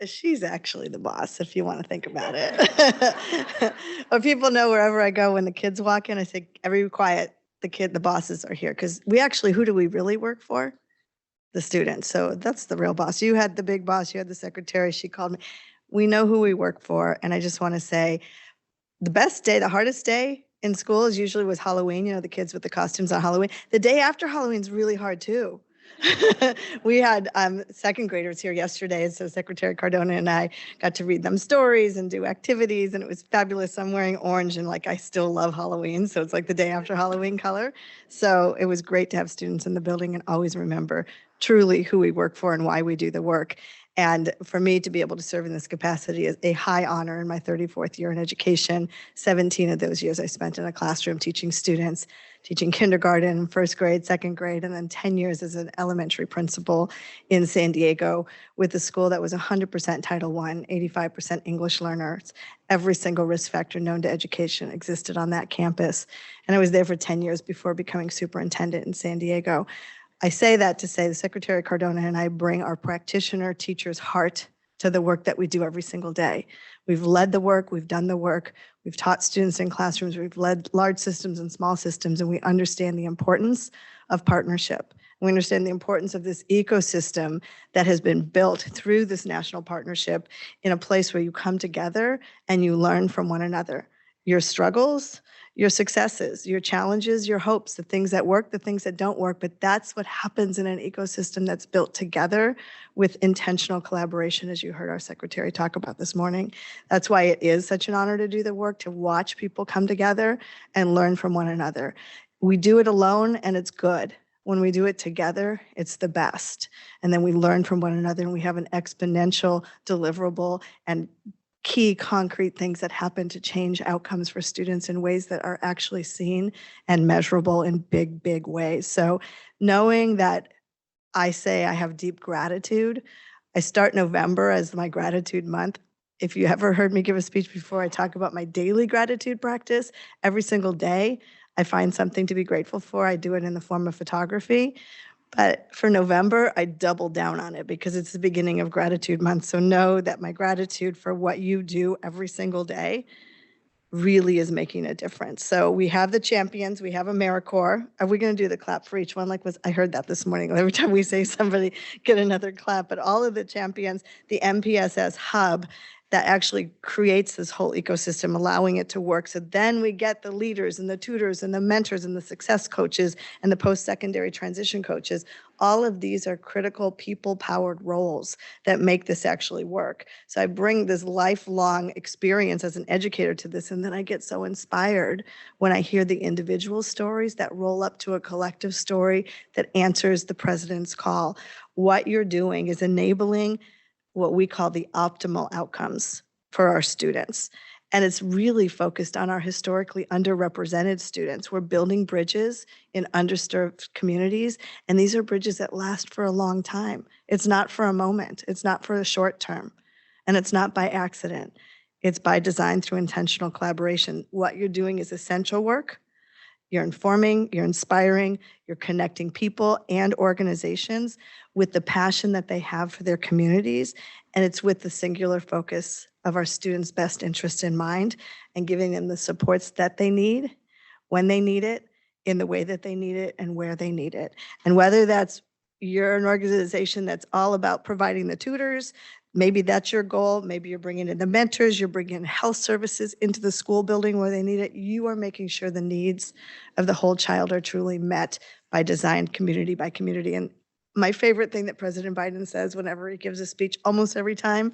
She's actually the boss, if you want to think about it. But people know wherever I go, when the kids walk in, I say, every quiet, the bosses are here. Because who do we really work for? The students. So that's the real boss. You had the big boss, you had the secretary, she called me. We know who we work for. And I just want to say, the best day, the hardest day in school is usually was Halloween, the kids with the costumes on Halloween. The day after Halloween's really hard too. We had second graders here yesterday, and so Secretary Cardona and I got to read them stories and do activities, and it was fabulous. I'm wearing orange, and I still love Halloween, so it's like the day after Halloween color. So it was great to have students in the building and always remember truly who we work for and why we do the work. And for me to be able to serve in this capacity is a high honor in my 34th year in education. 17 of those years I spent in a classroom teaching students, teaching kindergarten, first grade, second grade, and then 10 years as an elementary principal in San Diego with a school that was 100% Title I, 85% English learners. Every single risk factor known to education existed on that campus. And I was there for 10 years before becoming superintendent in San Diego. I say that to say the Secretary Cardona and I bring our practitioner teacher's heart to the work that we do every single day. We've led the work, we've done the work, we've taught students in classrooms, we've led large systems and small systems, and we understand the importance of partnership. We understand the importance of this ecosystem that has been built through this national partnership in a place where you come together and you learn from one another. Your struggles, your successes, your challenges, your hopes, the things that work, the things that don't work, but that's what happens in an ecosystem that's built together with intentional collaboration, as you heard our secretary talk about this morning. That's why it is such an honor to do the work, to watch people come together and learn from one another. We do it alone and it's good. When we do it together, it's the best. And then we learn from one another and we have an exponential deliverable and key concrete things that happen to change outcomes for students in ways that are actually seen and measurable in big, big ways. So knowing that I say I have deep gratitude, I start November as my gratitude month. If you ever heard me give a speech before, I talk about my daily gratitude practice. Every single day, I find something to be grateful for. I do it in the form of photography. But for November, I double down on it because it's the beginning of gratitude month. So know that my gratitude for what you do every single day really is making a difference. So we have the champions, we have AmeriCorps. Are we going to do the clap for each one? I heard that this morning. Every time we say somebody, get another clap. But all of the champions, the NPSS hub, that actually creates this whole ecosystem, allowing it to work. So then we get the leaders and the tutors and the mentors and the success coaches and the post-secondary transition coaches. All of these are critical people-powered roles that make this actually work. So I bring this lifelong experience as an educator to this, and then I get so inspired when I hear the individual stories that roll up to a collective story that answers the president's call. What you're doing is enabling what we call the optimal outcomes for our students. And it's really focused on our historically underrepresented students. We're building bridges in underserved communities, and these are bridges that last for a long time. It's not for a moment. It's not for the short term, and it's not by accident. It's by design through intentional collaboration. What you're doing is essential work. You're informing, you're inspiring, you're connecting people and organizations with the passion that they have for their communities. And it's with the singular focus of our students' best interest in mind and giving them the supports that they need, when they need it, in the way that they need it, and where they need it. And whether that's you're an organization that's all about providing the tutors, maybe that's your goal. Maybe you're bringing in the mentors, you're bringing health services into the school building where they need it. You are making sure the needs of the whole child are truly met by design, community by community. And my favorite thing that President Biden says whenever he gives a speech, almost every time,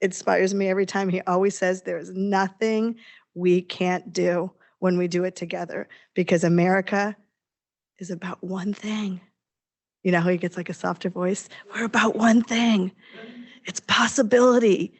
it inspires me every time. He always says there is nothing we can't do when we do it together, because America is about one thing. You know how he gets like a softer voice? We're about one thing. It's possibility.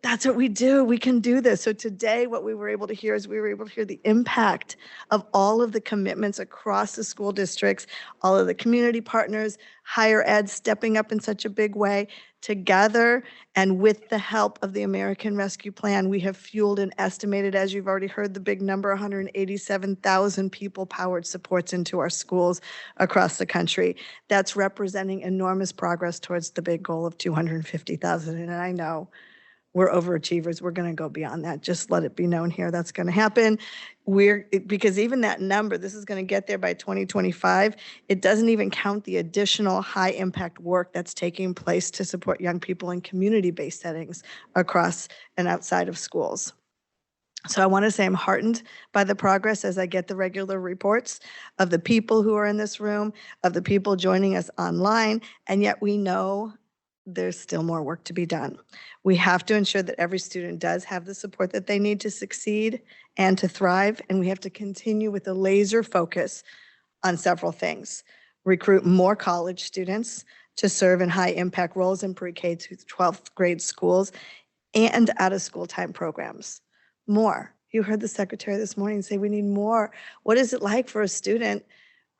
that's what we do. We can do this. So today, what we were able to hear is we were able to hear the impact of all of the commitments across the school districts, all of the community partners, higher ed stepping up in such a big way. Together, and with the help of the American Rescue Plan, we have fueled and estimated, as you've already heard, the big number, 187,000 people-powered supports into our schools across the country. That's representing enormous progress towards the big goal of 250,000. And I know we're overachievers. We're going to go beyond that. Just let it be known here that's going to happen. Because even that number, this is going to get there by 2025. It doesn't even count the additional high impact work that's taking place to support young people in community-based settings across and outside of schools. So I want to say I'm heartened by the progress as I get the regular reports of the people who are in this room, of the people joining us online, and yet we know there's still more work to be done. We have to ensure that every student does have the support that they need to succeed and to thrive, and we have to continue with a laser focus on several things. Recruit more college students to serve in high impact roles in pre-K to 12th grade schools and out of school time programs. More. You heard the secretary this morning say we need more. What is it like for a student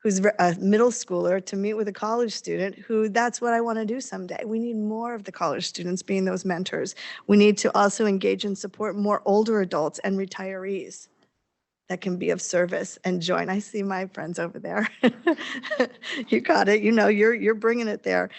who's a middle schooler to meet with a college student who that's what I want to do someday? We need more of the college students being those mentors. We need to also engage and support more older adults and retirees that can be of service and join. I see my friends over there. You got it. You know, you're bringing it there.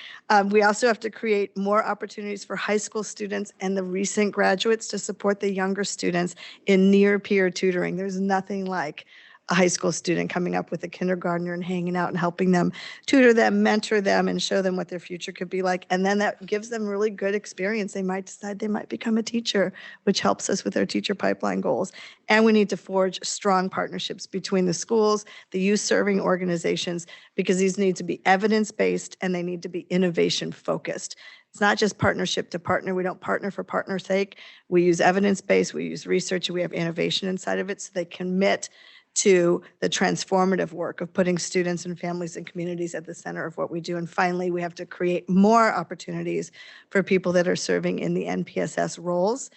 We also have to create more opportunities for high school students and the recent graduates to support the younger students in near peer tutoring. There's nothing like a high school student coming up with a kindergartner and hanging out and helping them, tutor them, mentor them, and show them what their future could be like. And then that gives them really good experience. They might decide they might become a teacher, which helps us with our teacher pipeline goals. And we need to forge strong partnerships between the schools, the youth-serving organizations, because these need to be evidence-based and they need to be innovation-focused. It's not just partnership to partner. We don't partner for partner's sake. We use evidence-based, we use research, and we have innovation inside of it so they commit to the transformative work of putting students and families and communities at the center of what we do. And finally, we have to create more opportunities for people that are serving in the NPSS roles,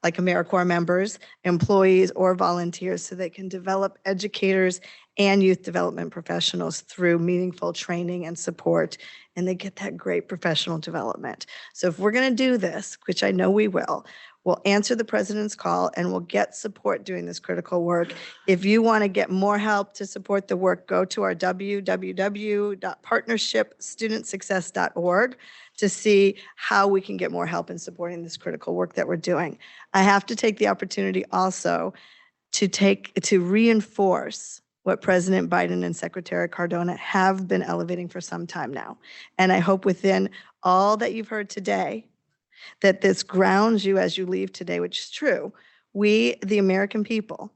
like AmeriCorps members, employees, or volunteers, so they can develop educators and youth development professionals through meaningful training and support, and they get that great professional development. So if we're going to do this, which I know we will, we'll answer the president's call and we'll get support doing this critical work. If you want to get more help to support the work, go to our www.partnershipstudentsuccess.org to see how we can get more help in supporting this critical work that we're doing. I have to take the opportunity also to reinforce what President Biden and Secretary Cardona have been elevating for some time now. And I hope within all that you've heard today, that this grounds you as you leave today, which is true. We, the American people,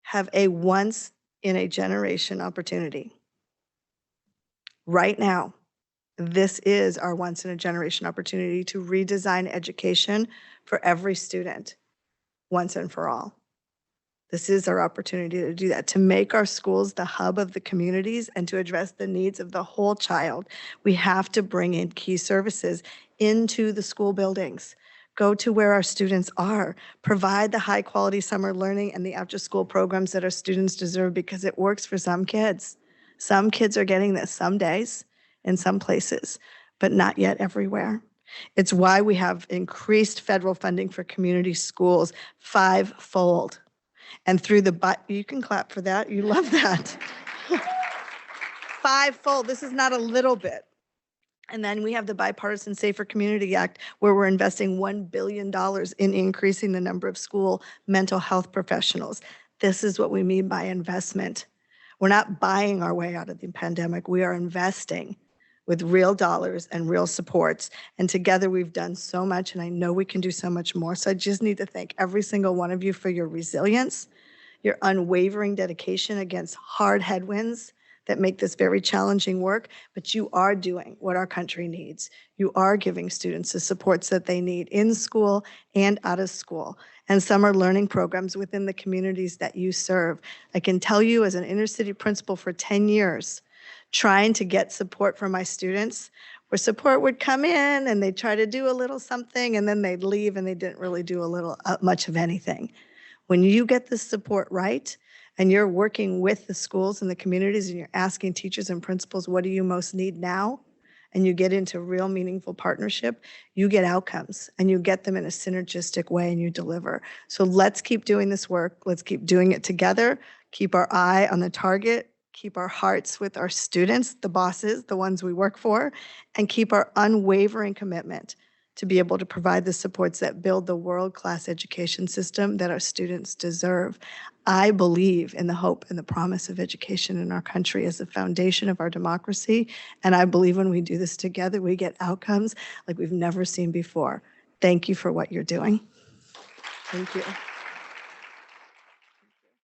have a once-in-a-generation opportunity. Right now, this is our once-in-a-generation opportunity to redesign education for every student, once and for all. This is our opportunity to do that, to make our schools the hub of the communities and to address the needs of the whole child. We have to bring in key services into the school buildings. Go to where our students are. Provide the high quality summer learning and the after school programs that our students deserve, because it works for some kids. Some kids are getting this some days in some places, but not yet everywhere. It's why we have increased federal funding for community schools 5-fold. And through you can clap for that. You love that. 5-fold. This is not a little bit. And then we have the Bipartisan Safer Community Act, where we're investing $1 billion in increasing the number of school mental health professionals. This is what we mean by investment. We're not buying our way out of the pandemic. We are investing with real dollars and real supports. And together we've done so much, and I know we can do so much more. So I just need to thank every single one of you for your resilience, your unwavering dedication against hard headwinds that make this very challenging work, but you are doing what our country needs. You are giving students the supports that they need in school and out of school, and summer learning programs within the communities that you serve. I can tell you, as an inner city principal for 10 years, trying to get support for my students where support would come in and they'd try to do a little something and then they'd leave and they didn't really do a little much of anything. When you get the support right and you're working with the schools and the communities and you're asking teachers and principals, what do you most need now? And you get into real meaningful partnership, you get outcomes and you get them in a synergistic way and you deliver. So let's keep doing this work. Let's keep doing it together. Keep our eye on the target. Keep our hearts with our students, the bosses, the ones we work for, and keep our unwavering commitment to be able to provide the supports that build the world-class education system that our students deserve. I believe in the hope and the promise of education in our country as the foundation of our democracy, and I believe when we do this together, we get outcomes like we've never seen before. Thank you for what you're doing. Thank you.